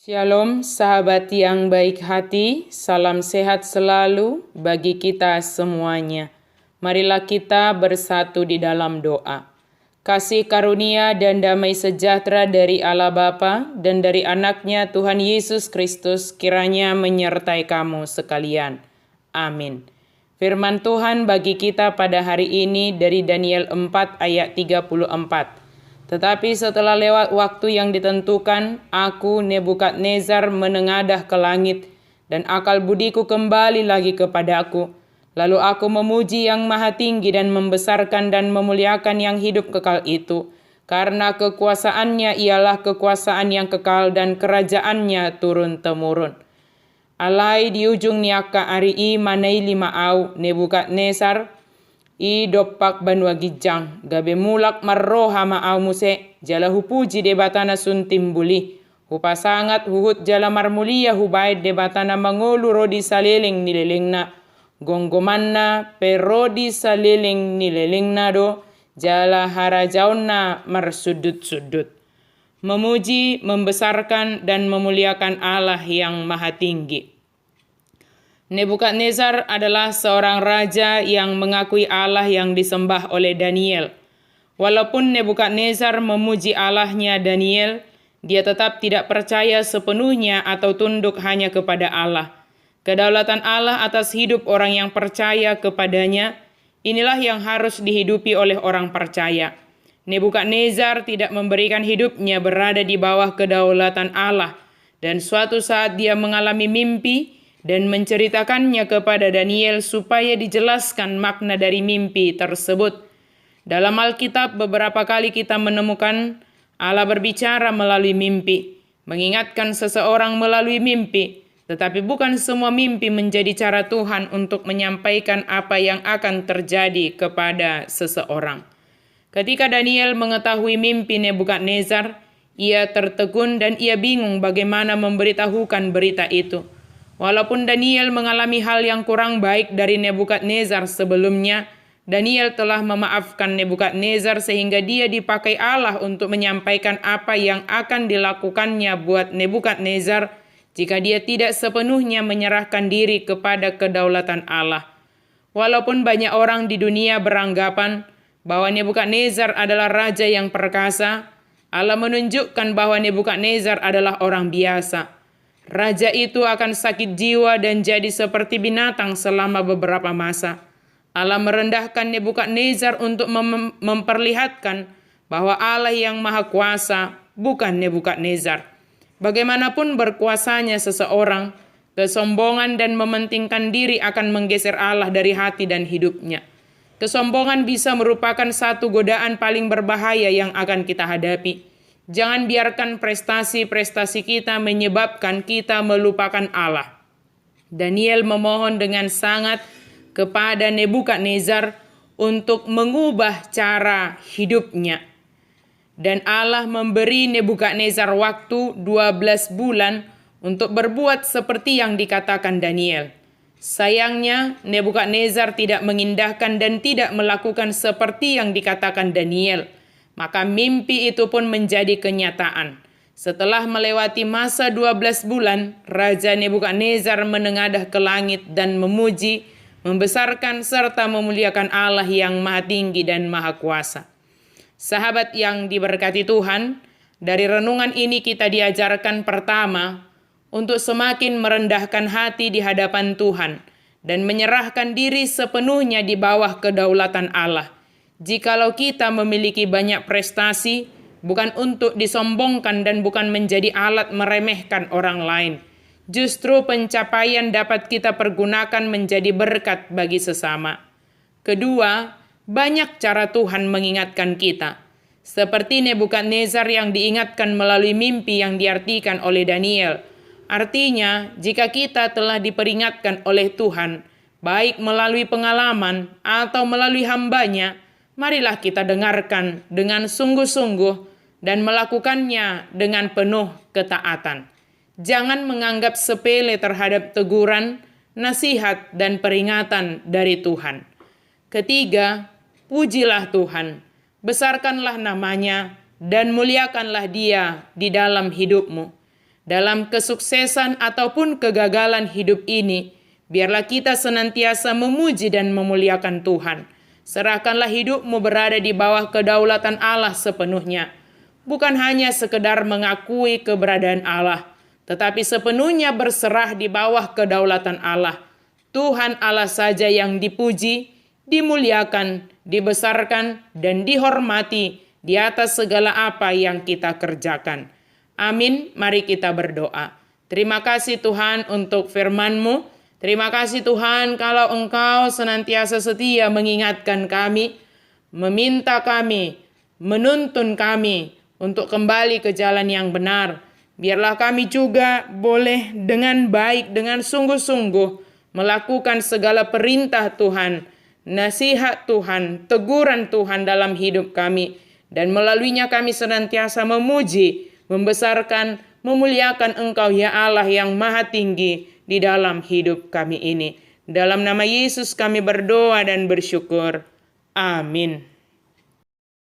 Shalom sahabat yang baik hati, salam sehat selalu bagi kita semuanya. Marilah kita bersatu di dalam doa. Kasih karunia dan damai sejahtera dari Allah Bapa dan dari anaknya Tuhan Yesus Kristus kiranya menyertai kamu sekalian. Amin. Firman Tuhan bagi kita pada hari ini dari Daniel 4 ayat 34. Tetapi setelah lewat waktu yang ditentukan, aku Nebukadnezar menengadah ke langit, dan akal budiku kembali lagi kepadaku. Lalu aku memuji yang maha tinggi dan membesarkan dan memuliakan yang hidup kekal itu, karena kekuasaannya ialah kekuasaan yang kekal dan kerajaannya turun-temurun. Alai di ujung niaka ari i manai lima au Nebukadnezar, I dopak banua gijang, gabe mulak marro hama au muse, jala hupuji debatana sun timbuli. Hupa sangat huhut jala marmulia hubaid debatana mangolu rodi saleleng nilelengna. Gonggomanna perodi saleleng nilelengna do, jala harajauna marsudut-sudut. Memuji, membesarkan, dan memuliakan Allah yang maha tinggi. Nebukadnezar adalah seorang raja yang mengakui Allah yang disembah oleh Daniel. Walaupun Nebukadnezar memuji Allahnya Daniel, dia tetap tidak percaya sepenuhnya atau tunduk hanya kepada Allah. Kedaulatan Allah atas hidup orang yang percaya kepadanya, inilah yang harus dihidupi oleh orang percaya. Nebukadnezar tidak memberikan hidupnya berada di bawah kedaulatan Allah, dan suatu saat dia mengalami mimpi dan menceritakannya kepada Daniel supaya dijelaskan makna dari mimpi tersebut. Dalam Alkitab beberapa kali kita menemukan Allah berbicara melalui mimpi, mengingatkan seseorang melalui mimpi, tetapi bukan semua mimpi menjadi cara Tuhan untuk menyampaikan apa yang akan terjadi kepada seseorang. Ketika Daniel mengetahui mimpi Nebukadnezar, ia tertegun dan ia bingung bagaimana memberitahukan berita itu. Walaupun Daniel mengalami hal yang kurang baik dari Nebukadnezar sebelumnya, Daniel telah memaafkan Nebukadnezar sehingga dia dipakai Allah untuk menyampaikan apa yang akan dilakukannya buat Nebukadnezar jika dia tidak sepenuhnya menyerahkan diri kepada kedaulatan Allah. Walaupun banyak orang di dunia beranggapan bahwa Nebukadnezar adalah raja yang perkasa, Allah menunjukkan bahwa Nebukadnezar adalah orang biasa. Raja itu akan sakit jiwa dan jadi seperti binatang selama beberapa masa. Allah merendahkan Nebukadnezar untuk memperlihatkan bahwa Allah yang maha kuasa bukan Nebukadnezar. Bagaimanapun berkuasanya seseorang, kesombongan dan mementingkan diri akan menggeser Allah dari hati dan hidupnya. Kesombongan bisa merupakan satu godaan paling berbahaya yang akan kita hadapi. Jangan biarkan prestasi-prestasi kita menyebabkan kita melupakan Allah. Daniel memohon dengan sangat kepada Nebukadnezar untuk mengubah cara hidupnya. Dan Allah memberi Nebukadnezar waktu 12 bulan untuk berbuat seperti yang dikatakan Daniel. Sayangnya, Nebukadnezar tidak mengindahkan dan tidak melakukan seperti yang dikatakan Daniel. Maka mimpi itu pun menjadi kenyataan. Setelah melewati masa 12 bulan, Raja Nebukadnezar menengadah ke langit dan memuji, membesarkan serta memuliakan Allah yang maha tinggi dan maha kuasa. Sahabat yang diberkati Tuhan, dari renungan ini kita diajarkan pertama, untuk semakin merendahkan hati di hadapan Tuhan dan menyerahkan diri sepenuhnya di bawah kedaulatan Allah. Jikalau kita memiliki banyak prestasi, bukan untuk disombongkan dan bukan menjadi alat meremehkan orang lain. Justru pencapaian dapat kita pergunakan menjadi berkat bagi sesama. Kedua, banyak cara Tuhan mengingatkan kita. Seperti Nebukadnezar yang diingatkan melalui mimpi yang diartikan oleh Daniel. Artinya, jika kita telah diperingatkan oleh Tuhan, baik melalui pengalaman atau melalui hamba-Nya, marilah kita dengarkan dengan sungguh-sungguh dan melakukannya dengan penuh ketaatan. Jangan menganggap sepele terhadap teguran, nasihat, dan peringatan dari Tuhan. Ketiga, pujilah Tuhan, besarkanlah namanya, dan muliakanlah Dia di dalam hidupmu. dalam kesuksesan ataupun kegagalan hidup ini, biarlah kita senantiasa memuji dan memuliakan Tuhan. Serahkanlah hidupmu berada di bawah kedaulatan Allah sepenuhnya. Bukan hanya sekedar mengakui keberadaan Allah, tetapi sepenuhnya berserah di bawah kedaulatan Allah. Tuhan Allah saja yang dipuji, dimuliakan, dibesarkan, dan dihormati di atas segala apa yang kita kerjakan. Amin. Mari kita berdoa. Terima kasih Tuhan untuk firman-Mu. Terima kasih Tuhan kalau Engkau senantiasa setia mengingatkan kami, meminta kami, menuntun kami untuk kembali ke jalan yang benar. Biarlah kami juga boleh dengan baik, dengan sungguh-sungguh melakukan segala perintah Tuhan, nasihat Tuhan, teguran Tuhan dalam hidup kami. Dan melaluinya kami senantiasa memuji, membesarkan, memuliakan Engkau ya Allah yang maha tinggi di dalam hidup kami ini. Dalam nama Yesus kami berdoa dan bersyukur. Amin.